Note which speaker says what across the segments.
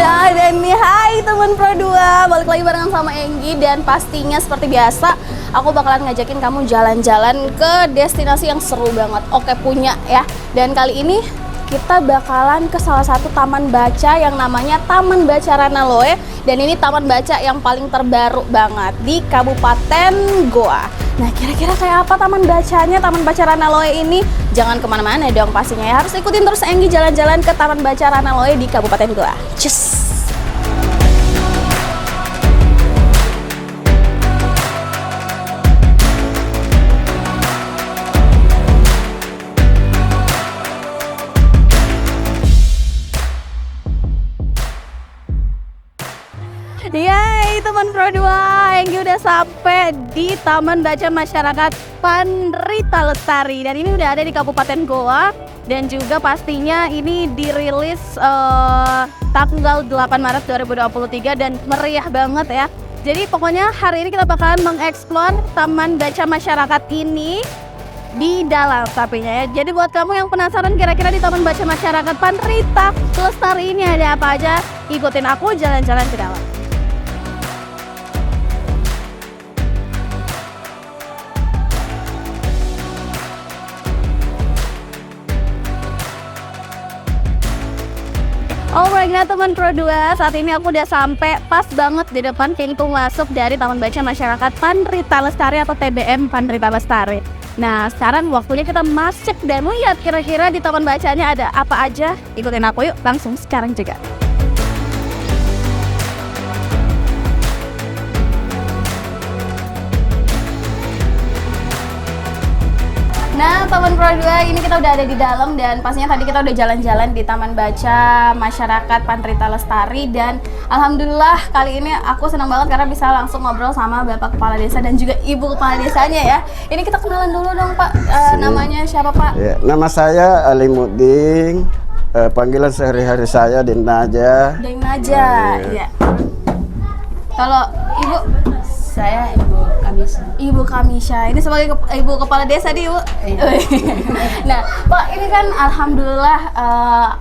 Speaker 1: Nah, dan nih, hai teman Pro 2, balik lagi barengan sama Enggi. Dan pastinya seperti biasa, aku bakalan ngajakin kamu jalan-jalan ke destinasi yang seru banget. Oke, punya ya. Dan kali ini kita bakalan ke salah satu taman baca yang namanya Taman Baca Ranaloe. Dan ini taman baca yang paling terbaru banget di Kabupaten Goa. Nah, kira-kira kayak apa taman bacanya, Taman Baca Ranaloe ini? Jangan kemana-mana dong pastinya ya. Harus ikutin terus Enggi jalan-jalan ke Taman Baca Ranaloe di Kabupaten Goa. Cus! Yeay teman Pro 2, Enggi udah sampai di Taman Baca Masyarakat Pandrita Lestari. Dan ini udah ada di Kabupaten Goa. Dan juga pastinya ini dirilis tanggal 8 Maret 2023 dan meriah banget ya. Jadi pokoknya hari ini kita bakalan mengeksplor Taman Baca Masyarakat ini di dalam sapinya ya. Jadi buat kamu yang penasaran kira-kira di Taman Baca Masyarakat Pandrita Lestari ini ada apa aja, ikutin aku jalan-jalan ke dalam. Alright, nah teman Pro 2, saat ini aku udah sampai pas banget di depan pintu masuk dari Taman Baca Masyarakat Pandrita Lestari atau TBM Pandrita Lestari. Nah, sekarang waktunya kita masuk dan lihat kira-kira di taman bacanya ada apa aja. Ikutin aku yuk, langsung sekarang juga. Nah, teman Pro 2, ini kita udah ada di dalam dan pastinya tadi kita udah jalan-jalan di Taman Baca Masyarakat Pandrita Lestari. Dan alhamdulillah kali ini aku senang banget karena bisa langsung ngobrol sama Bapak Kepala Desa dan juga Ibu Kepala Desanya ya. Ini kita kenalan dulu dong Pak, namanya siapa Pak?
Speaker 2: Ya, nama saya Ali Muding, panggilan sehari-hari saya Deng Naja.
Speaker 1: Deng Naja, iya. Kalau Ibu?
Speaker 3: Saya Ibu Kamisha.
Speaker 1: Ibu Kamisha, ini sebagai Ibu Kepala Desa di Ibu.
Speaker 3: Iya.
Speaker 1: Nah, Pak, ini kan alhamdulillah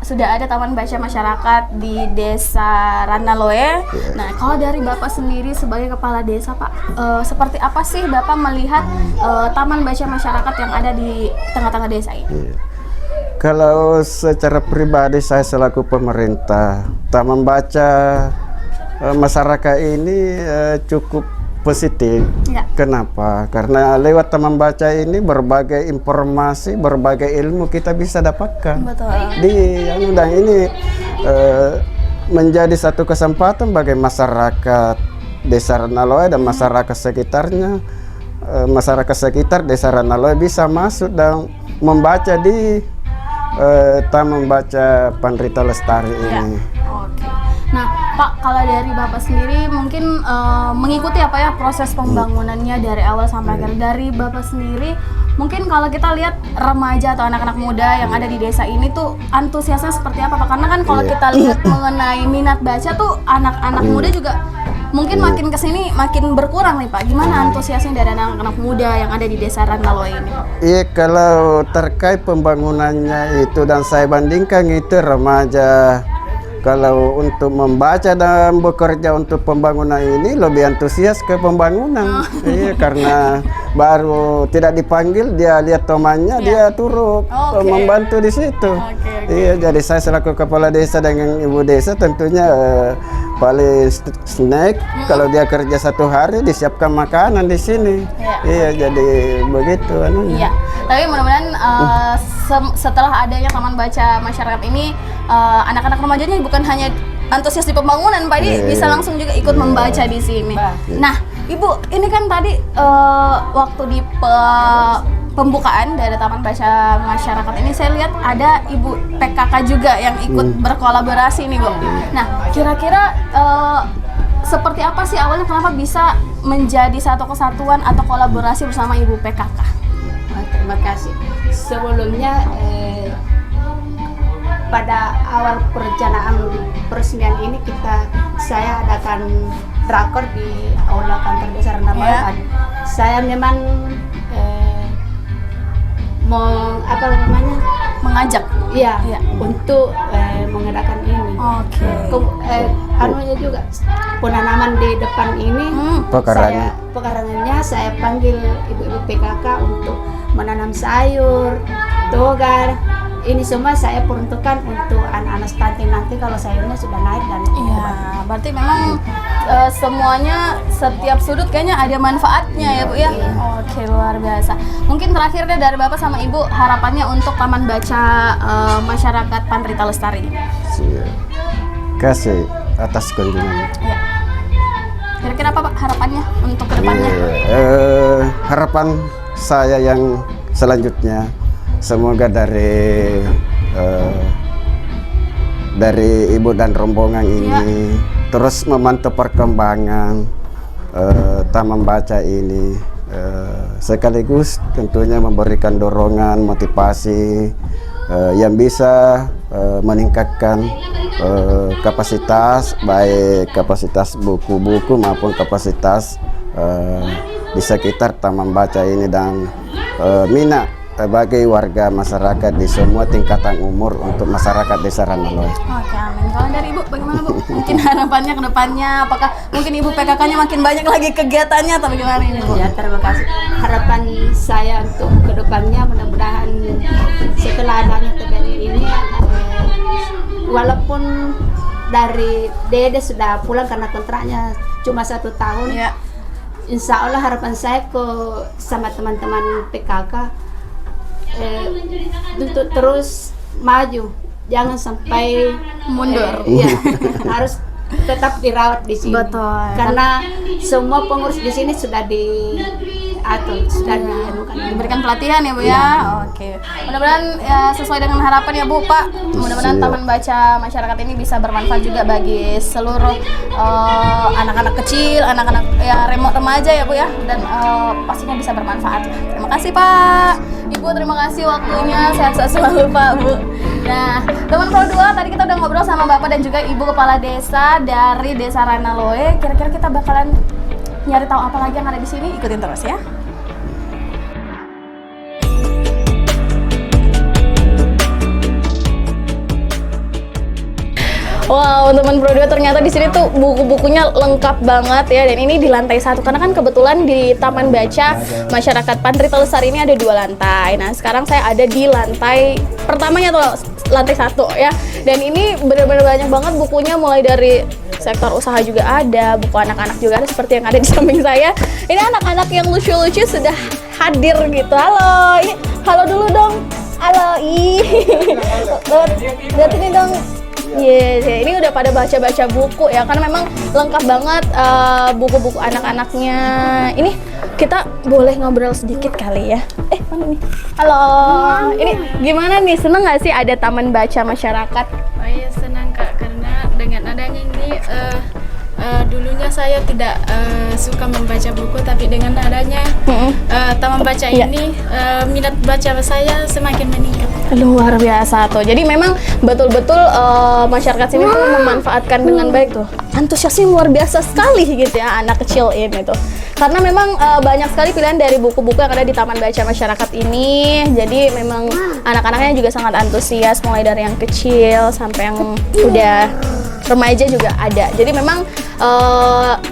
Speaker 1: sudah ada Taman Baca Masyarakat di Desa Ranaloe.
Speaker 2: Yeah.
Speaker 1: Nah, kalau dari Bapak sendiri sebagai Kepala Desa, Pak, seperti apa sih Bapak melihat Taman Baca Masyarakat yang ada di tengah-tengah desa ini?
Speaker 2: Yeah. Kalau secara pribadi saya selaku pemerintah, Taman Baca masyarakat ini cukup positif. Ya. Kenapa? Karena lewat Taman Baca ini berbagai informasi, berbagai ilmu kita bisa dapatkan.
Speaker 1: Betul.
Speaker 2: Dan ini menjadi satu kesempatan bagi masyarakat Desa Ranaloe dan masyarakat sekitarnya, masyarakat sekitar Desa Ranaloe bisa masuk dan membaca di Taman Baca Pandrita Lestari ini.
Speaker 1: Oke. Nah, Pak, kalau dari Bapak sendiri mungkin mengikuti apa ya proses pembangunannya dari awal sampai akhir. Dari Bapak sendiri, mungkin kalau kita lihat remaja atau anak-anak muda yang ada di desa ini tuh antusiasnya seperti apa Pak? Karena kan kalau kita lihat mengenai minat baca tuh anak-anak muda juga mungkin makin kesini makin berkurang nih Pak. Gimana antusiasnya dari anak-anak muda yang ada di Desa Ranaloe ini Pak?
Speaker 2: Iya, kalau terkait pembangunannya itu dan saya bandingkan itu remaja. Kalau untuk membaca dan bekerja untuk pembangunan ini lebih antusias ke pembangunan. Iya, karena baru tidak dipanggil dia lihat temannya, dia turut membantu di situ. Iya, jadi saya selaku kepala desa dengan ibu desa tentunya paling snack. Kalau dia kerja satu hari disiapkan makanan di sini. Iya, jadi begitu anunya.
Speaker 1: Iya. Tapi mudah-mudahan setelah adanya Taman Baca Masyarakat ini anak-anak remajanya bukan hanya antusias di pembangunan, Pak, bisa langsung juga ikut membaca di sini. Nah, Ibu, ini kan tadi waktu di pembukaan dari Taman Baca Masyarakat ini saya lihat ada Ibu PKK juga yang ikut berkolaborasi nih, Bu. Nah, kira-kira seperti apa sih awalnya kenapa bisa menjadi satu kesatuan atau kolaborasi bersama Ibu PKK?
Speaker 3: Terima kasih. Sebelumnya pada awal perencanaan peresmian ini saya adakan drakor di aula kantor desa Ranaloe. Saya memang mengajak untuk mengadakan ini.
Speaker 1: Oke.
Speaker 3: Anunya juga penanaman di depan ini pekarangannya saya panggil ibu-ibu PKK untuk menanam sayur, togar. Ini semua saya peruntukkan untuk anak-anak stunting nanti kalau sayurnya sudah naik dan
Speaker 1: Iya, berarti memang semuanya setiap sudut kayaknya ada manfaatnya ya Bu ya. Oke, luar biasa. Mungkin terakhir deh dari Bapak sama Ibu harapannya untuk Taman Baca Masyarakat Panrita Lestari.
Speaker 2: Siap. Kasih atas kunjungan.
Speaker 1: Ya. Kira-kira apa Pak harapannya untuk kedepannya?
Speaker 2: Harapan saya yang selanjutnya semoga dari ibu dan rombongan ini terus memantau perkembangan Taman Baca ini, sekaligus tentunya memberikan dorongan motivasi yang bisa meningkatkan kapasitas, baik kapasitas buku-buku maupun kapasitas di sekitar Taman Baca ini, dan minat bagi warga masyarakat di semua tingkatan umur untuk masyarakat Desa Ranaloe.
Speaker 1: Oke, amin. Kalau dari Ibu bagaimana Bu? Mungkin harapannya ke depannya, apakah mungkin Ibu PKK-nya makin banyak lagi kegiatannya atau bagaimana ini Bu?
Speaker 3: ya terima kasih. Harapan saya untuk kedepannya mudah-mudahan setelah adanya TBN ini walaupun dari Dede sudah pulang karena kontraknya cuma 1 tahun,
Speaker 1: Ya.
Speaker 3: Insya Allah harapan saya sama teman-teman PKK untuk terus maju, jangan sampai
Speaker 1: Mundur.
Speaker 3: ya, harus tetap dirawat di sini.
Speaker 1: Betul.
Speaker 3: Karena semua pengurus di sini sudah diatur, sudah
Speaker 1: Diberikan pelatihan ya Bu ya. Oke. Mudah-mudahan ya, sesuai dengan harapan ya Bu Pak. Mudah-mudahan
Speaker 2: Siap.
Speaker 1: Taman Baca Masyarakat ini bisa bermanfaat juga bagi seluruh anak-anak kecil, anak-anak ya remaja ya Bu ya, dan pastinya bisa bermanfaat. Terima kasih Pak. Ibu terima kasih waktunya, sehat-sehat selalu Pak Bu. Nah, teman Pro 2 tadi kita udah ngobrol sama Bapak dan juga Ibu Kepala Desa dari Desa Ranaloe. Kira-kira kita bakalan nyari tahu apa lagi yang ada di sini, ikutin terus ya. Wow, teman Pro 2 ternyata di sini tuh buku-bukunya lengkap banget ya, dan ini di lantai 1 karena kan kebetulan di Taman Baca Masyarakat Panrita Lestari ini ada 2 lantai. Nah, sekarang saya ada di lantai pertamanya tuh, lantai 1 ya. Dan ini benar-benar banyak banget bukunya, mulai dari sektor usaha juga ada, buku anak-anak juga ada seperti yang ada di samping saya. Ini anak-anak yang lucu-lucu sudah hadir gitu. Halo, ini halo dulu dong. Halo, lihat ini dong. Yes, ini udah pada baca-baca buku ya, karena memang lengkap banget buku-buku anak-anaknya. Ini kita boleh ngobrol sedikit kali ya. Mana nih? Halo, ini gimana nih? Seneng nggak sih ada Taman Baca Masyarakat?
Speaker 4: Oh iya, senang Kak, karena dengan adanya ini dulunya saya tidak suka membaca buku, tapi dengan adanya Taman Baca ini minat baca saya semakin meningkat.
Speaker 1: Luar biasa tuh. Jadi memang betul-betul masyarakat sini tuh memanfaatkan dengan baik tuh. Antusiasnya luar biasa sekali gitu ya anak kecil ini tuh. Karena memang banyak sekali pilihan dari buku-buku yang ada di Taman Baca Masyarakat ini. Jadi memang anak-anaknya juga sangat antusias, mulai dari yang kecil sampai yang udah remaja juga ada. Jadi memang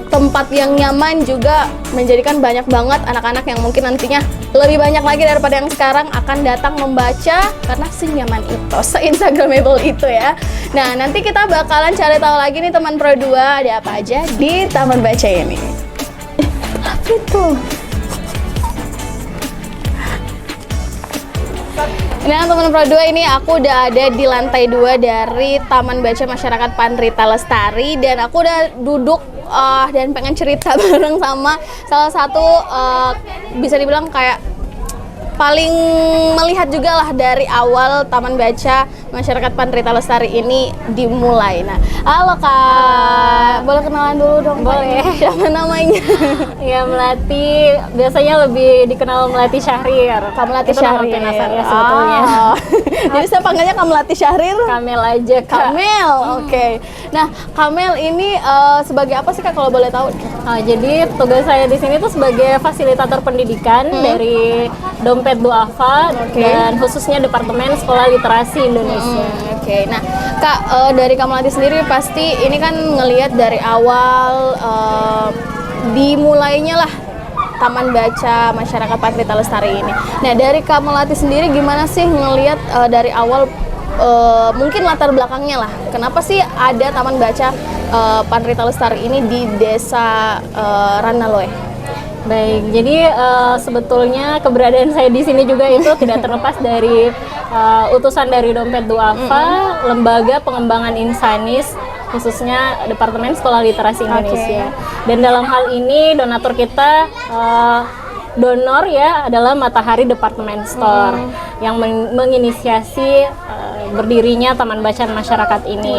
Speaker 1: tempat yang nyaman juga menjadikan banyak banget anak-anak yang mungkin nantinya lebih banyak lagi daripada yang sekarang akan datang membaca karena senyaman itu, se-instagramable itu ya. Nah, nanti kita bakalan cari tahu lagi nih teman Pro 2 ada apa aja di Taman Baca ini. Itu. Nah, teman Pro 2 ini aku udah ada di lantai 2 dari Taman Baca Masyarakat Panrita Lestari, dan aku udah duduk dan pengen cerita bareng sama salah satu bisa dibilang kayak paling melihat juga lah dari awal Taman Baca Masyarakat Panrita Lestari ini dimulai. Nah, halo Kak, boleh kenalan dulu dong?
Speaker 5: Boleh.
Speaker 1: Siapa namanya?
Speaker 5: Ya, Melati, biasanya lebih dikenal Melati Syahrir.
Speaker 1: Kak Melati
Speaker 5: Itu nama
Speaker 1: Syahrir.
Speaker 5: pena saya sebetulnya.
Speaker 1: Oh. Jadi saya panggilnya Kak Melati Syahrir.
Speaker 5: Kamel aja, Kak.
Speaker 1: Kamel, oke. Nah, Kamel ini sebagai apa sih Kak kalau boleh tahu?
Speaker 5: Jadi tugas saya di sini tuh sebagai fasilitator pendidikan dari dompet Dompet Duafa dan khususnya Departemen Sekolah Literasi Indonesia.
Speaker 1: Oke, nah Kak, dari Kamelati sendiri pasti ini kan ngelihat dari awal dimulainya lah Taman Baca Masyarakat Pandrita Lestari ini. Nah, dari Kamelati sendiri gimana sih ngelihat dari awal mungkin latar belakangnya lah. Kenapa sih ada Taman Baca Pandrita Lestari ini di Desa Ranaloe?
Speaker 5: Baik, jadi sebetulnya keberadaan saya di sini juga itu tidak terlepas dari utusan dari Dompet Duafa, Lembaga Pengembangan Insanis, khususnya Departemen Sekolah Literasi Indonesia. Dan dalam hal ini donatur kita donor ya adalah Matahari Department Store yang menginisiasi berdirinya Taman Bacaan Masyarakat ini.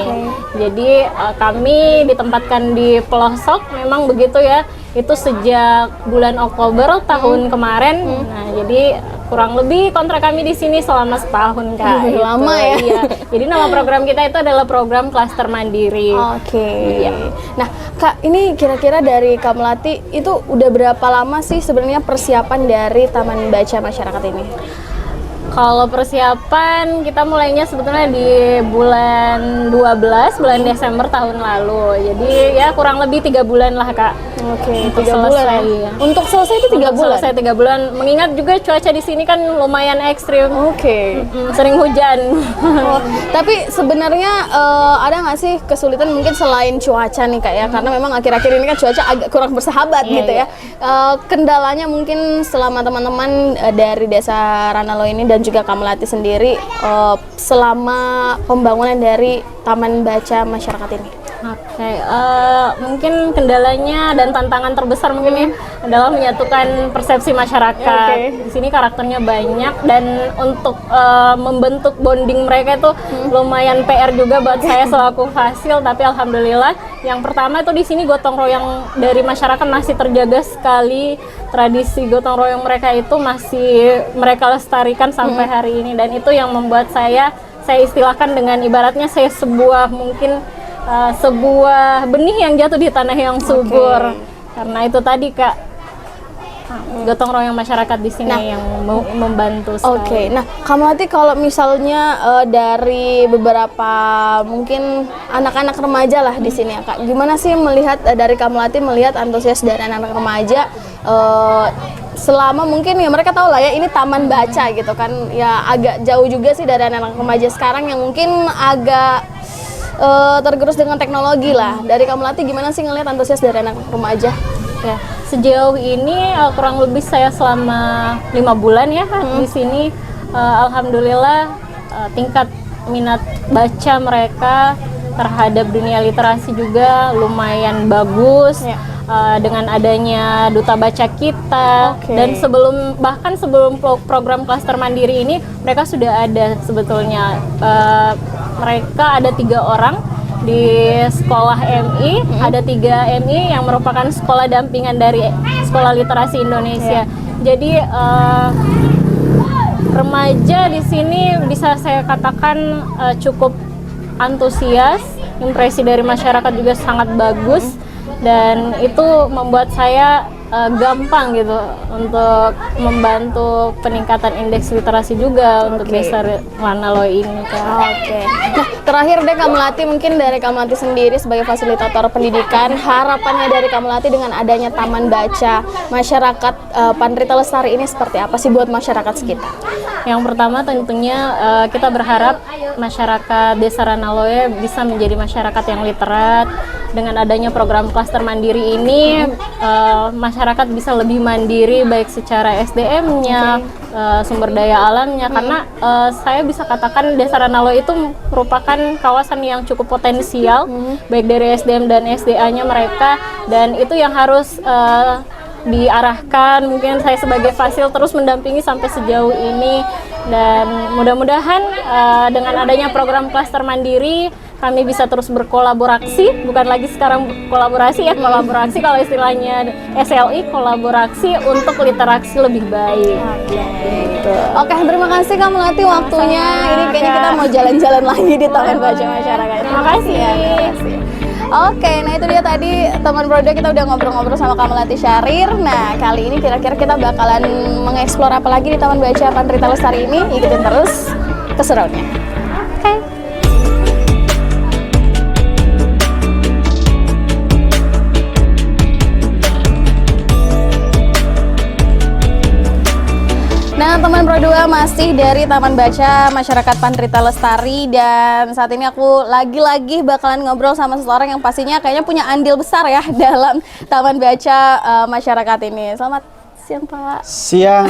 Speaker 5: Jadi kami ditempatkan di pelosok, memang begitu ya. Itu sejak bulan Oktober tahun kemarin. Nah, jadi kurang lebih kontrak kami di sini selama setahun, Kak.
Speaker 1: Lama ya.
Speaker 5: Iya. Jadi nama program kita itu adalah program Klaster Mandiri. Iya.
Speaker 1: Nah, Kak, ini kira-kira dari Kamelati itu udah berapa lama sih sebenarnya persiapan dari Taman Baca Masyarakat ini?
Speaker 5: Kalau persiapan kita mulainya sebetulnya di bulan 12, bulan Desember tahun lalu. Jadi ya kurang lebih 3 bulan lah, Kak.
Speaker 1: Oke,
Speaker 5: untuk
Speaker 1: 3 bulan.
Speaker 5: ya.
Speaker 1: Untuk selesai itu 3 bulan.
Speaker 5: Selesai 3 bulan. Mengingat juga cuaca di sini kan lumayan ekstrim. Sering hujan.
Speaker 1: Tapi sebenarnya ada nggak sih kesulitan mungkin selain cuaca nih, Kak ya? Karena memang akhir-akhir ini kan cuaca agak kurang bersahabat gitu ya. Kendalanya mungkin selama teman-teman dari Desa Ranaloe ini dan juga Kamelati sendiri selama pembangunan dari Taman Baca Masyarakat ini.
Speaker 5: Mungkin kendalanya dan tantangan terbesar mungkin ya adalah menyatukan persepsi masyarakat. Di sini karakternya banyak dan untuk membentuk bonding mereka itu lumayan PR juga buat saya selaku Fasil. Tapi alhamdulillah, yang pertama itu di sini gotong royong dari masyarakat masih terjaga sekali. Tradisi gotong royong mereka itu masih mereka lestarikan sampai hari ini, dan itu yang membuat saya istilahkan dengan ibaratnya saya sebuah benih yang jatuh di tanah yang subur. Karena itu tadi, Kak, gotong royong masyarakat di sini yang membantu sekali.
Speaker 1: Nah, Kamelati kalau misalnya dari beberapa mungkin anak-anak remaja lah di sini ya, Kak, gimana sih melihat dari Kamelati melihat antusias dari anak-anak remaja selama mungkin ya mereka tahu lah ya ini taman baca gitu kan, ya agak jauh juga sih dari anak-anak remaja sekarang yang mungkin agak tergerus dengan teknologi lah. Dari Kamelati gimana sih ngelihat antusias dari anak remaja?
Speaker 5: Ya, sejauh ini kurang lebih saya selama 5 bulan ya di sini, alhamdulillah tingkat minat baca mereka terhadap dunia literasi juga lumayan bagus. Dengan adanya duta baca kita, dan bahkan sebelum program Klaster Mandiri ini mereka sudah ada sebetulnya. Mereka ada 3 orang di sekolah MI, ada 3 MI yang merupakan sekolah dampingan dari Sekolah Literasi Indonesia. Jadi remaja di sini bisa saya katakan cukup antusias, impresi dari masyarakat juga sangat bagus. Dan itu membuat saya gampang gitu untuk membantu peningkatan indeks literasi juga untuk Desa Ranaloe ini, Kak.
Speaker 1: Nah, terakhir deh Kamelati, mungkin dari Kamelati sendiri sebagai fasilitator pendidikan, harapannya dari Kamelati dengan adanya Taman Baca Masyarakat Pandrita Lestari ini seperti apa sih buat masyarakat sekitar?
Speaker 5: Yang pertama tentunya kita berharap masyarakat Desa Ranaloe bisa menjadi masyarakat yang literat. Dengan adanya program Klaster Mandiri ini, masyarakat bisa lebih mandiri baik secara SDM-nya, sumber daya alamnya. Karena saya bisa katakan Desa Ranaloe itu merupakan kawasan yang cukup potensial, baik dari SDM dan SDA-nya mereka, dan itu yang harus diarahkan. Mungkin saya sebagai Fasil terus mendampingi sampai sejauh ini, dan mudah-mudahan dengan adanya program Klaster Mandiri kami bisa terus berkolaborasi, bukan lagi sekarang kolaborasi ya, kolaborasi kalau istilahnya SLI, kolaborasi untuk literasi lebih baik.
Speaker 1: Oke, terima kasih Kamelati waktunya. Ini kayaknya kita mau jalan-jalan lagi di Taman Baca Masyarakat.
Speaker 5: Terima kasih.
Speaker 1: Oke, nah itu dia tadi teman Prodo, kita udah ngobrol-ngobrol sama Kak Melati Syahrir. Nah, kali ini kira-kira kita bakalan mengeksplor apa lagi di Taman Baca Pandrita Lestari ini. Ikutin terus keseruannya. Oke. Nah, teman Pro 2 masih dari Taman Baca Masyarakat Pandrita Lestari, dan saat ini aku lagi-lagi bakalan ngobrol sama seseorang yang pastinya kayaknya punya andil besar ya dalam Taman Baca Masyarakat ini. Selamat siang, Pak.
Speaker 6: Siang,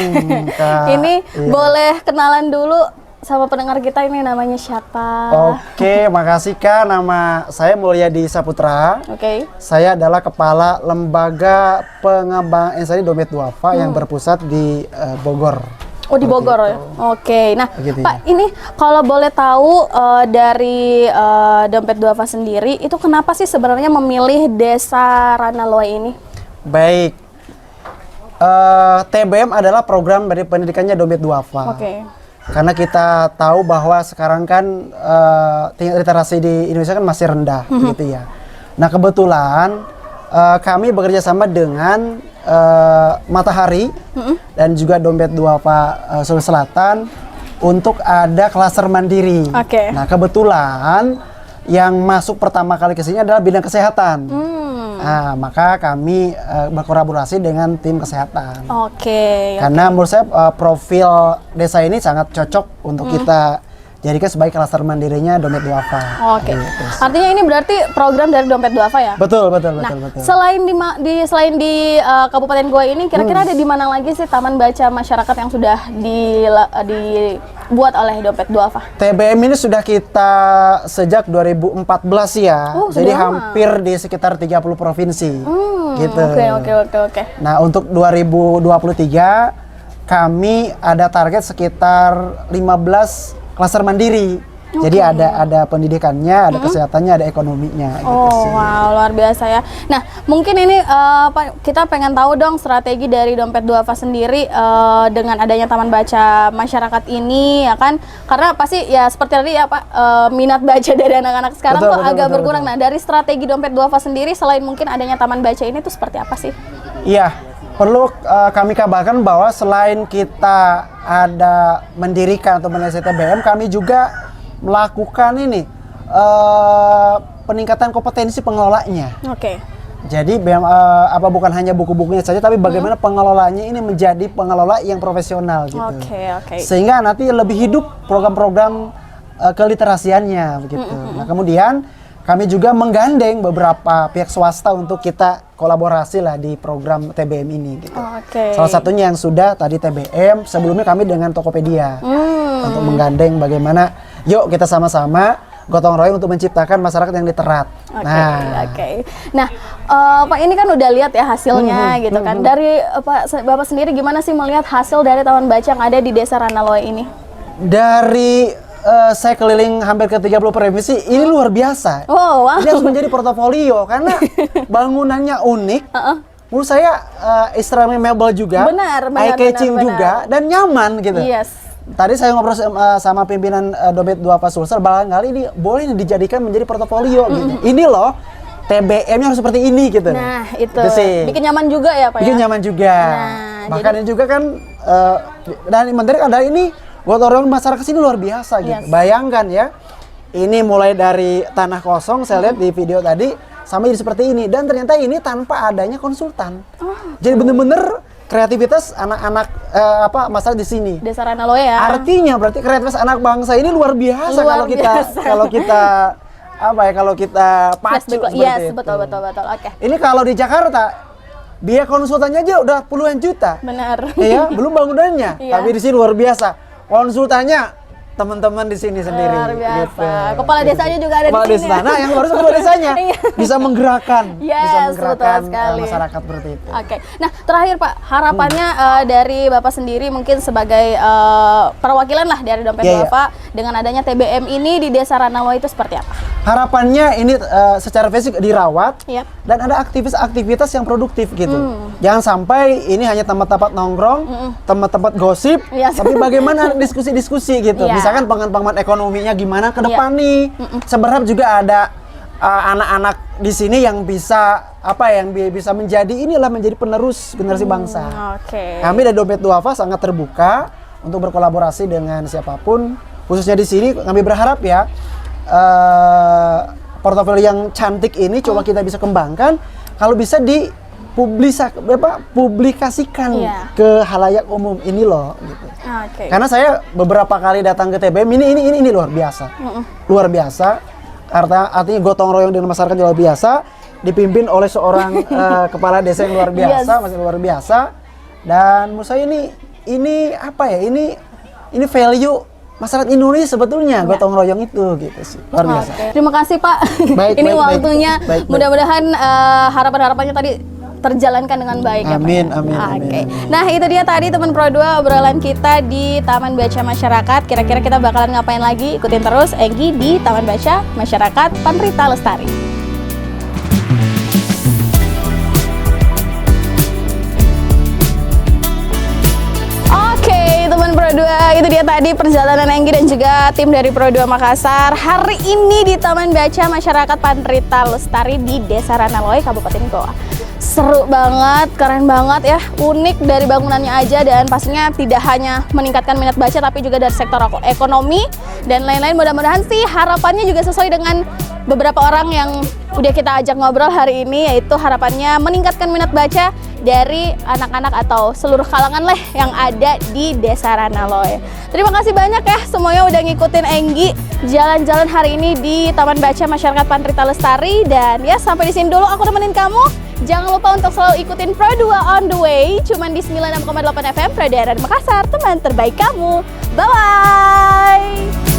Speaker 6: Kak.
Speaker 1: Ini
Speaker 6: Iya.
Speaker 1: boleh kenalan dulu sama pendengar kita, ini namanya siapa?
Speaker 6: Oke, makasih Kak. Nama saya Mulyadi Saputra.
Speaker 1: Oke.
Speaker 6: Saya adalah Kepala Lembaga Pengembangan Insani Dompet Duafa yang berpusat di Bogor.
Speaker 1: Oh, di Bogor ya? Oke. Nah,
Speaker 6: Begitu,
Speaker 1: Pak, ini kalau boleh tahu dari Dompet Duafa sendiri, itu kenapa sih sebenarnya memilih Desa Ranaloa ini?
Speaker 6: Baik. TBM adalah program dari pendidikannya Dompet Duafa.
Speaker 1: Oke.
Speaker 6: Karena kita tahu bahwa sekarang kan tingkat literasi di Indonesia kan masih rendah, gitu ya. Nah, kebetulan kami bekerja sama dengan Matahari dan juga Dompet Duafa Sulawesi Selatan untuk ada klaster mandiri.
Speaker 1: Oke.
Speaker 6: Nah, kebetulan yang masuk pertama kali ke sini adalah bidang kesehatan. Nah, maka kami berkolaborasi dengan tim kesehatan.
Speaker 1: Oke.
Speaker 6: Karena menurut saya profil desa ini sangat cocok untuk kita jadikan sebagai klaster mandirinya Dompet Duafa.
Speaker 1: Oke.
Speaker 6: Gitu.
Speaker 1: Artinya ini berarti program dari Dompet Duafa ya?
Speaker 6: Betul, betul,
Speaker 1: Nah,
Speaker 6: betul.
Speaker 1: selain di Kabupaten Goa ini, kira-kira ada di mana lagi sih Taman Baca Masyarakat yang sudah dibuat oleh Dompet Duafa?
Speaker 6: TBM ini sudah kita sejak 2014 ya.
Speaker 1: Oh,
Speaker 6: Jadi
Speaker 1: sudah lama.
Speaker 6: hampir di sekitar 30 provinsi. Gitu.
Speaker 1: Oke.
Speaker 6: Nah, untuk 2023 kami ada target sekitar 15 klaster mandiri. Jadi ada pendidikannya, ada kesehatannya, ada ekonominya. Gitu
Speaker 1: Oh,
Speaker 6: sih.
Speaker 1: wow, luar biasa ya. Nah, mungkin ini Pak, kita pengen tahu dong strategi dari Dompet Duafa sendiri dengan adanya Taman Baca Masyarakat ini, ya kan? Karena pasti ya seperti tadi ya Pak, minat baca dari anak-anak sekarang
Speaker 6: Betul,
Speaker 1: tuh
Speaker 6: betul,
Speaker 1: agak
Speaker 6: betul,
Speaker 1: berkurang. Nah, dari strategi Dompet Duafa sendiri selain mungkin adanya Taman Baca ini tuh seperti apa sih?
Speaker 6: Iya, perlu kami kabarkan bahwa selain kita ada mendirikan atau menyelesaikan TBM, kami juga melakukan ini peningkatan kompetensi pengelolanya.
Speaker 1: Oke.
Speaker 6: Jadi bukan hanya buku-bukunya saja, tapi bagaimana pengelolanya ini menjadi pengelola yang profesional gitu.
Speaker 1: Oke.
Speaker 6: Sehingga nanti lebih hidup program-program keliterasiannya begitu. Nah, kemudian kami juga menggandeng beberapa pihak swasta untuk kita kolaborasi lah di program TBM ini gitu.
Speaker 1: Oke.
Speaker 6: Salah satunya yang sudah tadi TBM, sebelumnya kami dengan Tokopedia untuk menggandeng bagaimana yuk kita sama-sama gotong royong untuk menciptakan masyarakat yang literat.
Speaker 1: Oke. Nah, Pak ini kan udah lihat ya hasilnya gitu kan. Dari Bapak sendiri gimana sih melihat hasil dari Taman Baca yang ada di Desa Ranaloa ini?
Speaker 6: Dari saya keliling hampir ke 30 provinsi, ini luar biasa.
Speaker 1: Oh, wow.
Speaker 6: Ini harus menjadi portofolio karena bangunannya unik. Menurut saya Instagramable juga,
Speaker 1: Benar,
Speaker 6: eye-catching
Speaker 1: benar.
Speaker 6: juga, dan nyaman gitu.
Speaker 1: Yes.
Speaker 6: Tadi saya ngobrol sama pimpinan Dompet Duafa Sulsel, barangkali ini boleh dijadikan menjadi portofolio gitu. Ini loh, TBM-nya harus seperti ini gitu.
Speaker 1: Nah, itu.
Speaker 6: sih.
Speaker 1: Bikin nyaman juga ya, Pak
Speaker 6: Bikin
Speaker 1: ya?
Speaker 6: nyaman juga.
Speaker 1: Nah,
Speaker 6: Bahkan ini juga kan, dan yang menarik adalah ini gotong royong masyarakat sini luar biasa gitu.
Speaker 1: Yes.
Speaker 6: Bayangkan ya, ini mulai dari tanah kosong, saya lihat di video tadi, sampai jadi seperti ini. Dan ternyata ini tanpa adanya konsultan. Jadi bener-bener kreativitas anak-anak masyarakat di sini.
Speaker 1: Desa Ranaloa ya.
Speaker 6: Artinya berarti kreativitas anak bangsa ini luar biasa
Speaker 1: Luar
Speaker 6: kalau kita
Speaker 1: biasa.
Speaker 6: kalau kita pacu
Speaker 1: Flashback.
Speaker 6: seperti
Speaker 1: Yes,
Speaker 6: itu.
Speaker 1: betul. Oke.
Speaker 6: Ini kalau di Jakarta biaya konsultannya aja udah puluhan juta.
Speaker 1: Benar.
Speaker 6: Ya, belum bangunannya.
Speaker 1: Iya.
Speaker 6: Tapi di sini luar biasa. Konsultannya teman-teman di sini sendiri.
Speaker 1: Luar biasa.
Speaker 6: Gitu.
Speaker 1: Kepala desanya juga ada
Speaker 6: Kepala
Speaker 1: di sini.
Speaker 6: desa. Nah, yang baru kepala desanya
Speaker 1: Iya.
Speaker 6: bisa menggerakkan,
Speaker 1: Yes,
Speaker 6: bisa menggerakkan
Speaker 1: betul sekali.
Speaker 6: masyarakat seperti itu.
Speaker 1: Oke. Nah, terakhir Pak, harapannya dari Bapak sendiri mungkin sebagai perwakilan lah dari Dompet
Speaker 6: Iya, iya.
Speaker 1: Duafa dengan adanya TBM ini di Desa Ranaloa itu seperti apa?
Speaker 6: Harapannya ini secara fisik dirawat
Speaker 1: Yap.
Speaker 6: dan ada aktivitas yang produktif gitu. Jangan sampai ini hanya tempat-tempat nongkrong, tempat-tempat gosip,
Speaker 1: Yes.
Speaker 6: tapi bagaimana diskusi-diskusi gitu.
Speaker 1: Iya.
Speaker 6: Misalkan pengembangan ekonominya gimana ke
Speaker 1: Iya.
Speaker 6: depan nih. Saya berharap juga ada anak-anak di sini yang bisa bisa menjadi penerus generasi bangsa.
Speaker 1: Oke.
Speaker 6: Kami dari Dompet Duafa sangat terbuka untuk berkolaborasi dengan siapapun, khususnya di sini kami berharap ya portofolio yang cantik ini coba kita bisa kembangkan, kalau bisa publikasikan ke halayak umum ini loh gitu.
Speaker 1: Oke.
Speaker 6: Karena saya beberapa kali datang ke TBM ini luar biasa. Luar biasa. Artinya gotong royong dengan masyarakat luar biasa, dipimpin oleh seorang kepala desa yang luar biasa, masih luar biasa. Dan menurut saya ini value masyarakat Indonesia sebetulnya, gotong royong itu gitu sih. Luar biasa.
Speaker 1: Terima kasih Pak. Ini waktunya. Mudah-mudahan harapan-harapannya tadi terjalankan dengan baik ya Pak.
Speaker 6: Amin.
Speaker 1: Oke. Nah itu dia tadi teman Pro 2 obrolan kita di Taman Baca Masyarakat. Kira-kira kita bakalan ngapain lagi? Ikutin terus Enggi di Taman Baca Masyarakat Panrita Lestari. Oke teman Pro 2, itu dia tadi perjalanan Enggi dan juga tim dari Pro 2 Makassar hari ini di Taman Baca Masyarakat Panrita Lestari di Desa Ranaloy, Kabupaten Goa. Seru banget, keren banget ya, unik dari bangunannya aja, dan pastinya tidak hanya meningkatkan minat baca tapi juga dari sektor ekonomi dan lain-lain. Mudah-mudahan sih harapannya juga sesuai dengan beberapa orang yang udah kita ajak ngobrol hari ini, yaitu harapannya meningkatkan minat baca dari anak-anak atau seluruh kalangan lah yang ada di Desa Ranaloy. Terima kasih banyak ya semuanya udah ngikutin Enggi jalan-jalan hari ini di Taman Baca Masyarakat Panrita Lestari, dan ya sampai di sini dulu aku nemenin kamu. Jangan lupa untuk selalu ikutin Pro 2 on the way, cuman di 96,8 FM Pro Daerah Makassar, teman terbaik kamu. Bye-bye!